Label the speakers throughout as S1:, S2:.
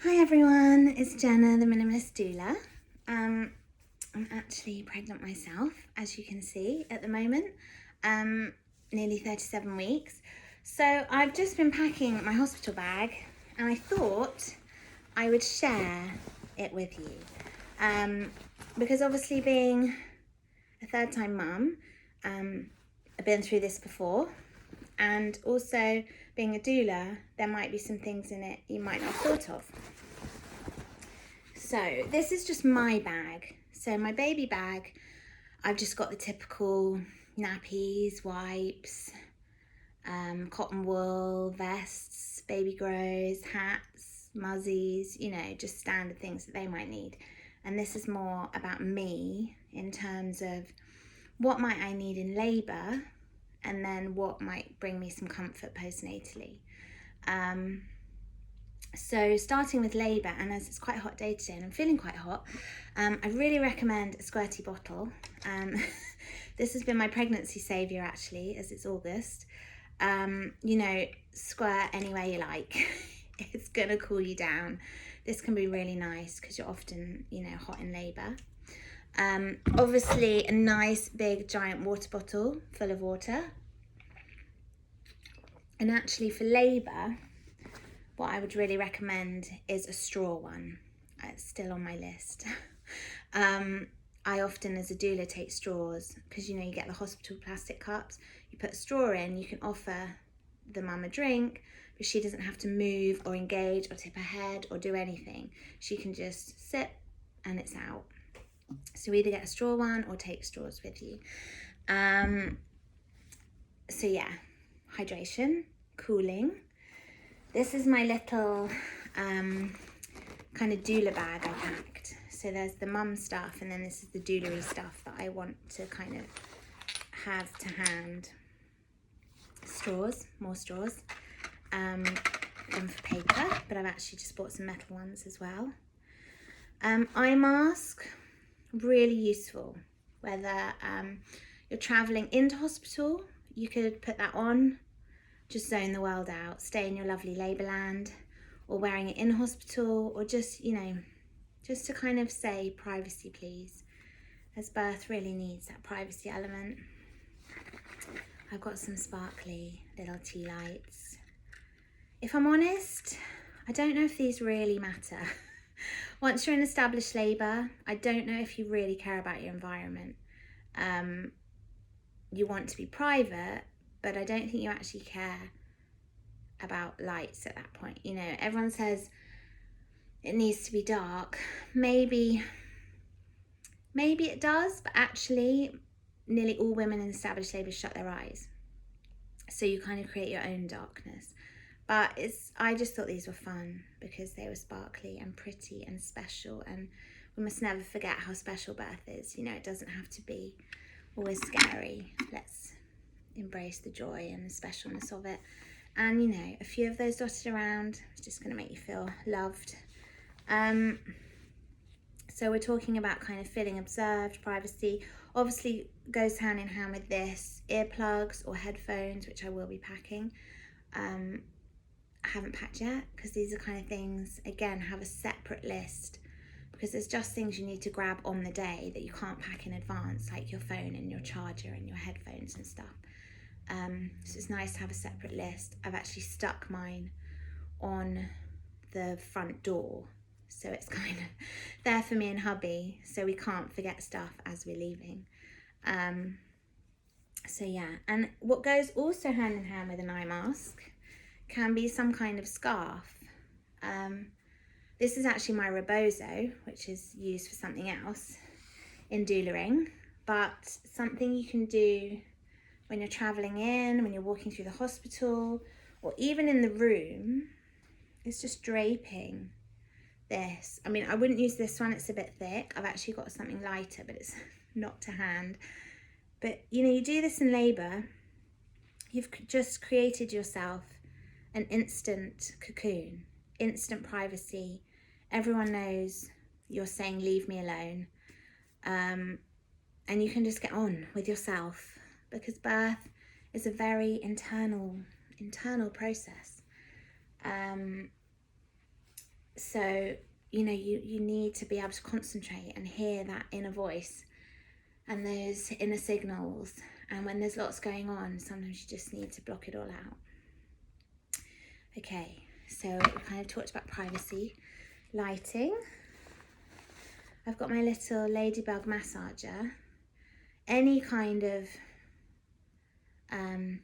S1: Hi everyone, it's Jenna, the Minimalist Doula. I'm actually pregnant myself, as you can see at the moment, nearly 37 weeks. So I've just been packing my hospital bag and I thought I would share it with you. Because obviously being a third time mum, I've been through this before, and also being a doula, there might be some things in it you might not have thought of. So this is just my bag. So my baby bag, I've just got the typical nappies, wipes, cotton wool, vests, baby grows, hats, muzzies, just standard things that they might need. And this is more about me in terms of what might I need in labour, and then what might bring me some comfort postnatally. So starting with labour, and as it's quite a hot day today and I'm feeling quite hot, I really recommend a squirty bottle. This has been my pregnancy saviour actually, as it's August. Squirt anywhere you like. It's gonna cool you down. This can be really nice because you're often, hot in labour. Obviously a nice big giant water bottle full of water. And actually for labour, what I would really recommend is a straw one. It's still on my list. I often, as a doula, take straws because you get the hospital plastic cups. You put a straw in, you can offer the mum a drink, but she doesn't have to move or engage or tip her head or do anything. She can just sip and it's out. So either get a straw one or take straws with you. So yeah, hydration, cooling. This is my little kind of doula bag I packed. So there's the mum stuff, and then this is the doula-y stuff that I want to kind of have to hand. Straws, more straws. Them for paper, but I've actually just bought some metal ones as well. Eye mask, really useful. Whether you're travelling into hospital, you could put that on. Just zone the world out, stay in your lovely labour land, or wearing it in hospital, or just, just to kind of say privacy please, as birth really needs that privacy element. I've got some sparkly little tea lights. If I'm honest, I don't know if these really matter. Once you're in established labour, I don't know if you really care about your environment. You want to be private, but I don't think you actually care about lights at that point. Everyone says it needs to be dark. Maybe it does, but actually nearly all women in established labour shut their eyes. So you kind of create your own darkness. But I just thought these were fun because they were sparkly and pretty and special, and we must never forget how special birth is. It doesn't have to be always scary. Let's embrace the joy and the specialness of it. And a few of those dotted around is just going to make you feel loved. So we're talking about kind of feeling observed, privacy. Obviously goes hand in hand with this, earplugs or headphones, which I will be packing. I haven't packed yet because these are kind of things, again, have a separate list, because there's just things you need to grab on the day that you can't pack in advance, like your phone and your charger and your headphones and stuff. So it's nice to have a separate list. I've actually stuck mine on the front door, so it's kind of there for me and hubby, so we can't forget stuff as we're leaving. So yeah, and what goes also hand in hand with an eye mask can be some kind of scarf. This is actually my rebozo, which is used for something else in doulaing, but something you can do when you're travelling in, when you're walking through the hospital, or even in the room, is just draping this. I mean, I wouldn't use this one, it's a bit thick. I've actually got something lighter, but it's not to hand. But you do this in labour, you've just created yourself an instant cocoon, instant privacy. Everyone knows you're saying, leave me alone. And you can just get on with yourself, because birth is a very internal process. So, you know, you need to be able to concentrate and hear that inner voice and those inner signals. And when there's lots going on, sometimes you just need to block it all out. Okay, so we kind of talked about privacy, lighting. I've got my little ladybug massager. Any kind of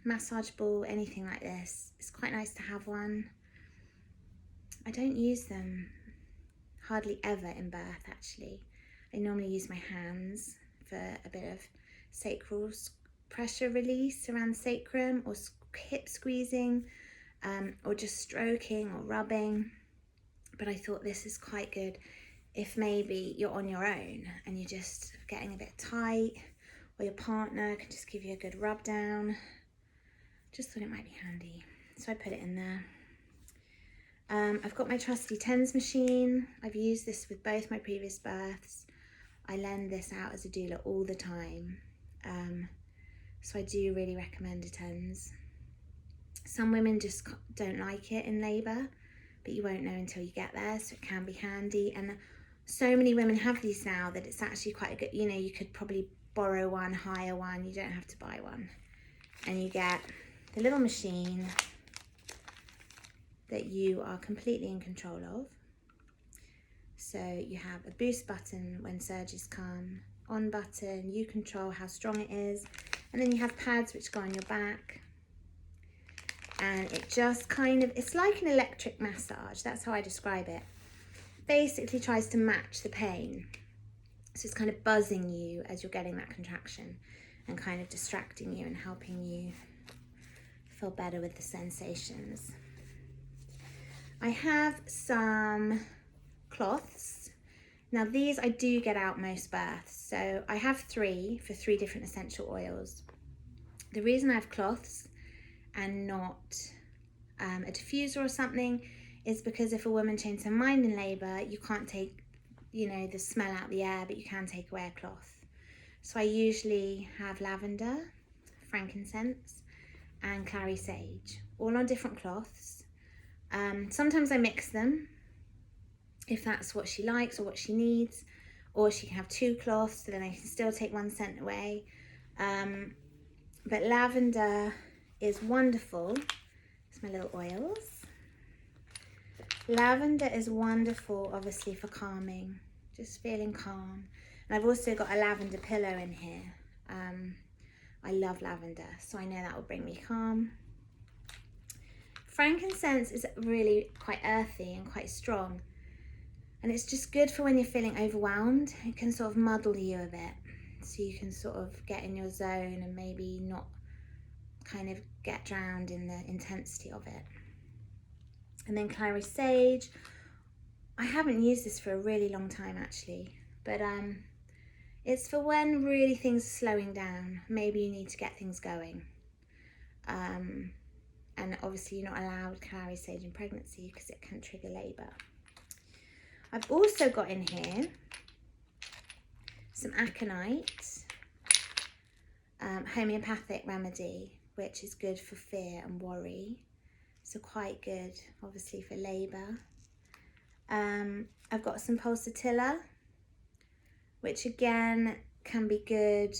S1: massage ball, anything like this. It's quite nice to have one. I don't use them hardly ever in birth, actually. I normally use my hands for a bit of sacral pressure release around the sacrum, or hip squeezing, or just stroking or rubbing. But I thought this is quite good if maybe you're on your own and you're just getting a bit tight, or your partner can just give you a good rub down. Just thought it might be handy, so I put it in there. I've got my trusty TENS machine. I've used this with both my previous births. I lend this out as a doula all the time, so I do really recommend a TENS. Some women just don't like it in labour, but you won't know until you get there, so it can be handy. And so many women have these now that it's actually quite a good, you know, you could probably borrow one, hire one, you don't have to buy one. And you get the little machine that you are completely in control of. So you have a boost button when surges come, on button, you control how strong it is, and then you have pads which go on your back. And it just kind of, it's like an electric massage, that's how I describe it. Basically tries to match the pain. So it's kind of buzzing you as you're getting that contraction and kind of distracting you and helping you feel better with the sensations. I have some cloths. Now these I do get out most births. So I have 3 for 3 different essential oils. The reason I have cloths and not a diffuser or something is because if a woman changes her mind in labour, you can't take, you know, the smell out the air, but you can take away a cloth. So I usually have lavender, frankincense, and clary sage, all on different cloths. Sometimes I mix them if that's what she likes or what she needs, or she can have 2 cloths, so then I can still take 1 scent away. But lavender is wonderful. It's my little oils. Lavender is wonderful, obviously, for calming, just feeling calm. And I've also got a lavender pillow in here. I love lavender, so I know that will bring me calm. Frankincense is really quite earthy and quite strong. And it's just good for when you're feeling overwhelmed. It can sort of muddle you a bit, so you can sort of get in your zone and maybe not kind of get drowned in the intensity of it. And then clary sage. I haven't used this for a really long time actually, but it's for when really things are slowing down. Maybe you need to get things going. And obviously you're not allowed clary sage in pregnancy because it can trigger labour. I've also got in here some aconite, homeopathic remedy, which is good for fear and worry. So quite good, obviously, for labour. I've got some pulsatilla, which again can be good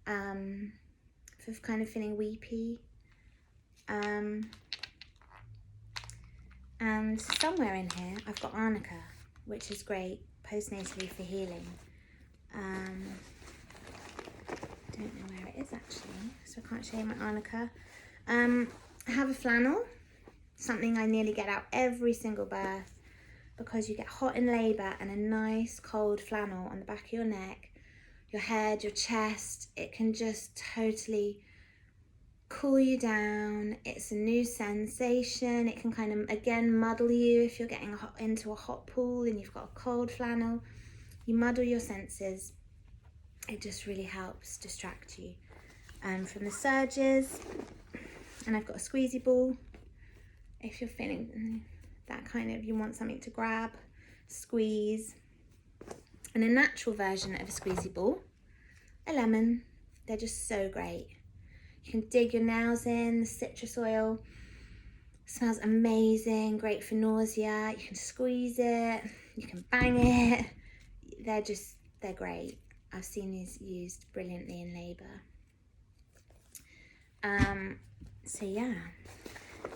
S1: for kind of feeling weepy. And somewhere in here I've got arnica, which is great postnatally for healing. I don't know where it is actually, so I can't show you my arnica. I have a flannel, something I nearly get out every single birth, because you get hot in labour, and a nice cold flannel on the back of your neck, your head, your chest, it can just totally cool you down. It's a new sensation. It can kind of again muddle you if you're getting into a hot pool and you've got a cold flannel. You muddle your senses. It just really helps distract you from the surges. And I've got a squeezy ball if you're feeling that kind of, you want something to grab, squeeze. And a natural version of a squeezy ball, a lemon. They're just so great. You can dig your nails in, the citrus oil. Smells amazing, great for nausea. You can squeeze it, you can bang it. They're great. I've seen these used brilliantly in labour. So yeah,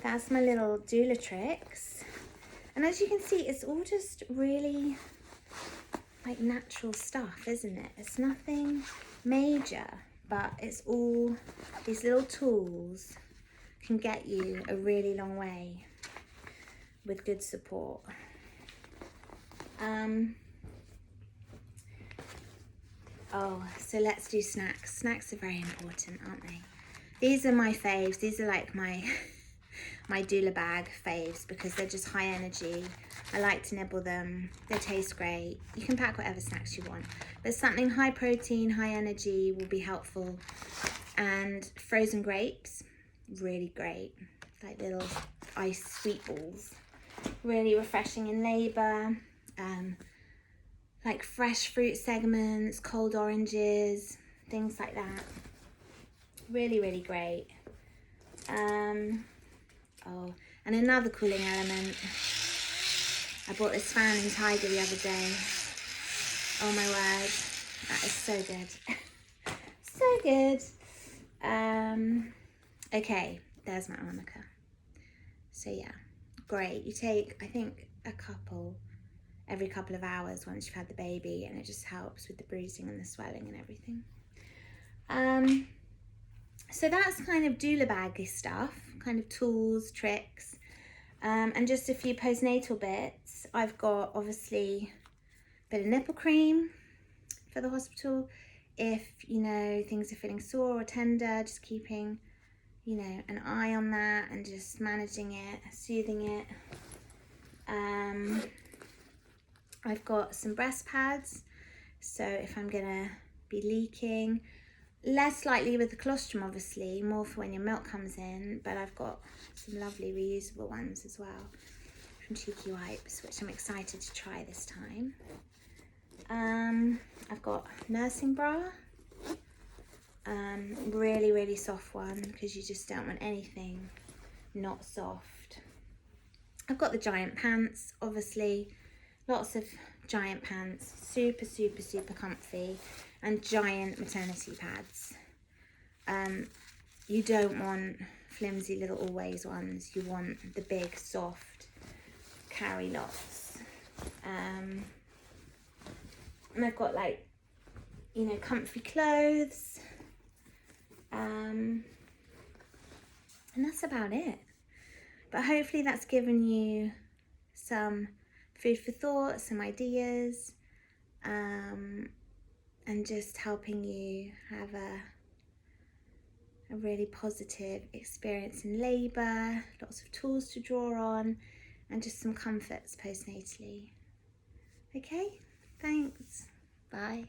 S1: that's my little doula tricks. And as you can see, it's all just really like natural stuff, isn't it? It's nothing major, but it's all these little tools can get you a really long way with good support. Oh, so let's do snacks. Snacks are very important, aren't they? These are my faves. These are like my doula bag faves because they're just high energy. I like to nibble them. They taste great. You can pack whatever snacks you want, but something high protein, high energy will be helpful. And frozen grapes, really great. Like little ice sweet balls. Really refreshing in labour. Like fresh fruit segments, cold oranges, things like that. Really, really great. Oh, and another cooling element. I bought this fan in Tiger the other day. Oh my word, that is so good. So good. Okay, there's my arnica. So yeah, great. You take, I think, a couple every couple of hours once you've had the baby, and it just helps with the bruising and the swelling and everything. So that's kind of doula baggy stuff, kind of tools, tricks, and just a few postnatal bits. I've got obviously a bit of nipple cream for the hospital. If, you know, things are feeling sore or tender, just keeping, you know, an eye on that and just managing it, soothing it. I've got some breast pads, so if I'm gonna be leaking, less likely with the colostrum obviously, more for when your milk comes in, but I've got some lovely reusable ones as well from Cheeky Wipes, which I'm excited to try this time. I've got nursing bra, really, really soft one because you just don't want anything not soft. I've got the giant pants, obviously, lots of giant pants, super, super, super comfy, and giant maternity pads. You don't want flimsy little always ones, you want the big, soft, carry lots. And I've got, like, you know, comfy clothes. And that's about it. But hopefully that's given you some food for thought, some ideas, and just helping you have a really positive experience in labour, lots of tools to draw on, and just some comforts postnatally. Okay, thanks, bye.